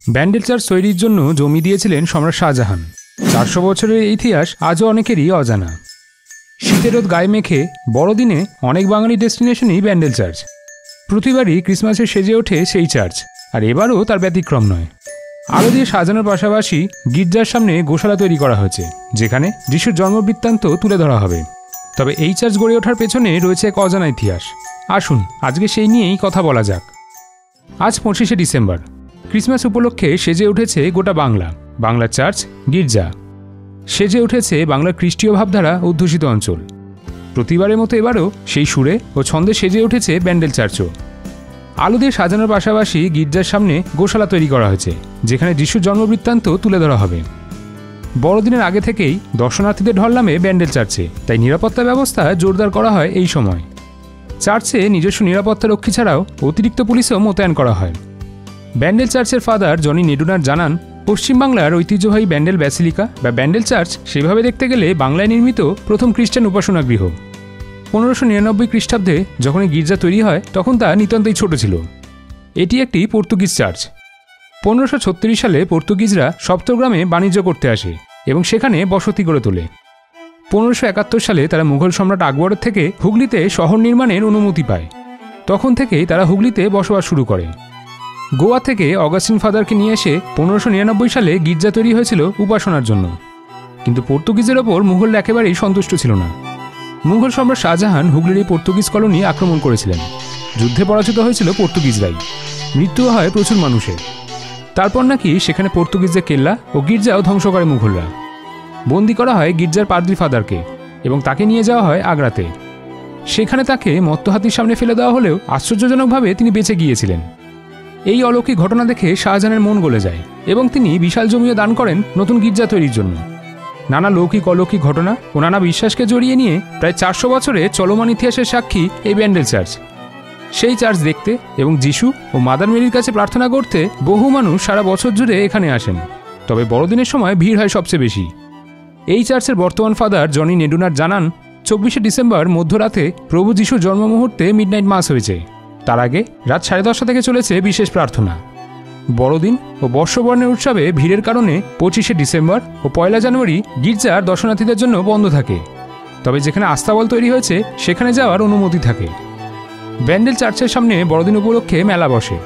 Bandel church তৈরির জন্য জমি দিয়েছিলেন সম্রাট শাহজাহান। 400 বছরের ইতিহাস আজও অনেকেরই অজানা। শীতের রোদ গায়ে মেখে বড়দিনে অনেক বাঙালি ডেস্টিনেশনই ব্যান্ডেল চার্চ। প্রতিবারই ক্রিসমাসে সেজে ওঠে সেই চার্চ, আর এবারও তার ব্যতিক্রম নয়। আলো দিয়ে সাজানোর পাশাপাশি গির্জার সামনে গোশালা তৈরি করা হয়েছে, যেখানে যিশুর জন্মবৃত্তান্ত তুলে ধরা হবে। তবে এই চার্চ গড়ে ওঠার পেছনে রয়েছে এক অজানা ইতিহাস। আসুন আজকে সেই নিয়েই কথা বলা যাক। আজ 25শে ডিসেম্বর। ক্রিসমাস উপলক্ষে সেজে উঠেছে গোটা বাংলা চার্চ, গির্জা। সেজে উঠেছে বাংলার খ্রিস্টীয় ভাবধারা অধ্যুষিত অঞ্চল। প্রতিবারের মতো এবারও সেই সুরে ও ছন্দে সেজে উঠেছে ব্যান্ডেল চার্চও। আলো দিয়ে সাজানোর পাশাপাশি গির্জার সামনে গোশালা তৈরি করা হয়েছে, যেখানে যিশুর জন্মবৃত্তান্ত তুলে ধরা হবে। বড়দিনের আগে থেকেই দর্শনার্থীদের ঢল নামে ব্যান্ডেল চার্চে, তাই নিরাপত্তা ব্যবস্থা জোরদার করা হয় এই সময়। চার্চে নিজস্ব নিরাপত্তা রক্ষী ছাড়াও অতিরিক্ত পুলিশও মোতায়েন করা হয়। ব্যান্ডেল চার্চের ফাদার জনি নেডুনার জানান, পশ্চিমবাংলার ঐতিহ্যবাহী ব্যান্ডেল ব্যাসিলিকা বা ব্যান্ডেল চার্চ সেভাবে দেখতে গেলে বাংলায় নির্মিত প্রথম খ্রিস্টান উপাসনা গৃহ। 1599 খ্রিস্টাব্দে যখন এই গির্জা তৈরি হয় তখন তা নিতান্তই ছোট ছিল। এটি একটি পর্তুগিজ চার্চ। 1536 সালে পর্তুগিজরা সপ্তগ্রামে বাণিজ্য করতে আসে এবং সেখানে বসতি গড়ে তোলে। 1571 সালে তারা মুঘল সম্রাট আকবরের থেকে হুগলিতে শহর নির্মাণের অনুমতি পায়। তখন থেকেই তারা হুগলিতে বসবাস শুরু করে। গোয়া থেকে অগাস্টিন ফাদারকে নিয়ে এসে 1599 সালে গির্জা তৈরি হয়েছিল উপাসনার জন্য। কিন্তু পর্তুগিজের ওপর মুঘলরা একেবারেই সন্তুষ্ট ছিল না। মুঘল সম্রাট শাহজাহান হুগলির এই পর্তুগিজ কলোনি আক্রমণ করেছিলেন। যুদ্ধে পরাজিত হয়েছিল পর্তুগিজরাই। মৃত্যু হয় প্রচুর মানুষের। তারপর নাকি সেখানে পর্তুগিজদের কেল্লা ও গির্জাও ধ্বংস করে মুঘলরা। বন্দি করা হয় গির্জার পাদ্রী ফাদারকে এবং তাকে নিয়ে যাওয়া হয় আগ্রাতে। সেখানে তাকে মত্ত হাতির সামনে ফেলে দেওয়া হলেও আশ্চর্যজনকভাবে তিনি বেঁচে গিয়েছিলেন। এই অলৌকিক ঘটনা দেখে শাহজাহানের মন গলে যায় এবং তিনি বিশাল জমিও দান করেন নতুন গির্জা তৈরির জন্য। নানা লৌকিক অলৌকিক ঘটনা ও নানা বিশ্বাসকে জড়িয়ে নিয়ে প্রায় 400 বছরে চলমান ইতিহাসের সাক্ষী এই ব্যান্ডেল চার্চ। সেই চার্চ দেখতে এবং যিশু ও মাদার মেরির কাছে প্রার্থনা করতে বহু মানুষ সারা বছর জুড়ে এখানে আসেন। তবে বড়দিনের সময় ভিড় হয় সবচেয়ে বেশি। এই চার্চের বর্তমান ফাদার জনি নেডুনার জানান, 24শে ডিসেম্বর মধ্যরাতে প্রভু যিশুর জন্ম মুহূর্তে মিডনাইট মাস হয়েছে। তার আগে রাত 10:30 থেকে চলেছে বিশেষ প্রার্থনা। বড়দিন ও বর্ষবরণের উৎসবে ভিড়ের কারণে 25শে ডিসেম্বর ও 1 জানুয়ারি গির্জার দর্শনার্থীদের জন্য বন্ধ থাকে। তবে যেখানে আস্তাবল তৈরি হয়েছে সেখানে যাওয়ার অনুমতি থাকে। ব্যান্ডেল চার্চের সামনে বড়দিন উপলক্ষে মেলা বসে।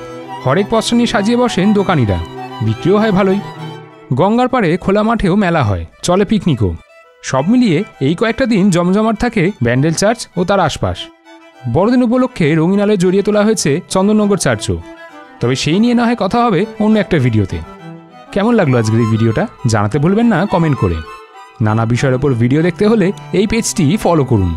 হরেক পশরা নিয়ে সাজিয়ে বসেন দোকানিরা। বিক্রিও হয় ভালোই। গঙ্গার পাড়ে খোলা মাঠেও মেলা হয়, চলে পিকনিকও। সব মিলিয়ে এই কয়েকটা দিন জমজমাট থাকে ব্যান্ডেল চার্চ ও তার আশপাশ। বড়দিন উপলক্ষে রঙিন আলোয় জড়িয়ে তোলা হয়েছে চন্দননগর চার্চও। তবে সেই নিয়ে না হয় কথা হবে অন্য একটা ভিডিওতে। কেমন লাগলো আজকের এই ভিডিওটা জানাতে ভুলবেন না কমেন্ট করে। নানা বিষয়ের ওপর ভিডিও দেখতে হলে এই পেজটি ফলো করুন।